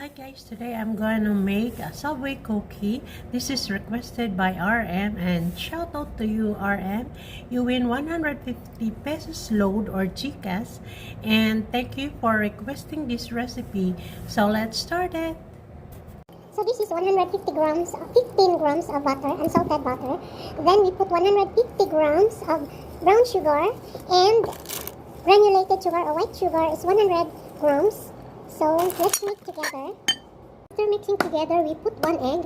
Hi guys, today I'm going to make a Subway cookie. This is requested by RM, and shout out to you RM. You win 150 pesos load or GCash, and thank you for requesting this recipe. So let's start it. So this is 150 grams, 15 grams of butter, unsalted butter. Then we put 150 grams of brown sugar, and granulated sugar or white sugar is 100 grams. So let's mix together. After mixing together, we put 1 egg.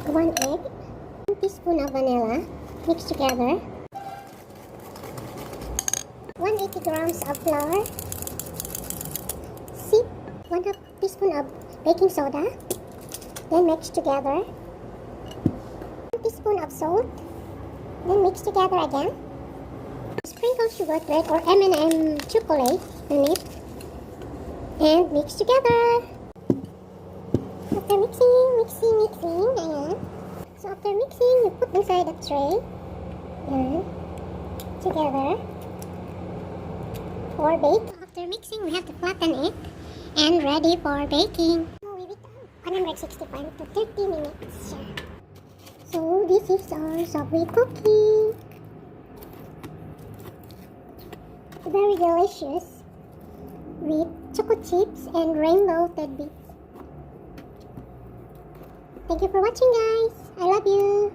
One egg. 1 teaspoon of vanilla. Mix together. 180 grams of flour. 1/2 teaspoon of baking soda. Then mix together. 1 teaspoon of salt. Then mix together again. Sprinkle sugar thread or M&M chocolate on it. And mix together. After mixing. Ayan. So after mixing, we put inside a tray. Ayan. Together. For bake. After mixing, we have to flatten it. And ready for baking. So we wait 165 to 30 minutes. So this is our Subway cookie. Very delicious with choco chips and rainbow tidbits. Thank you for watching, guys. I love you.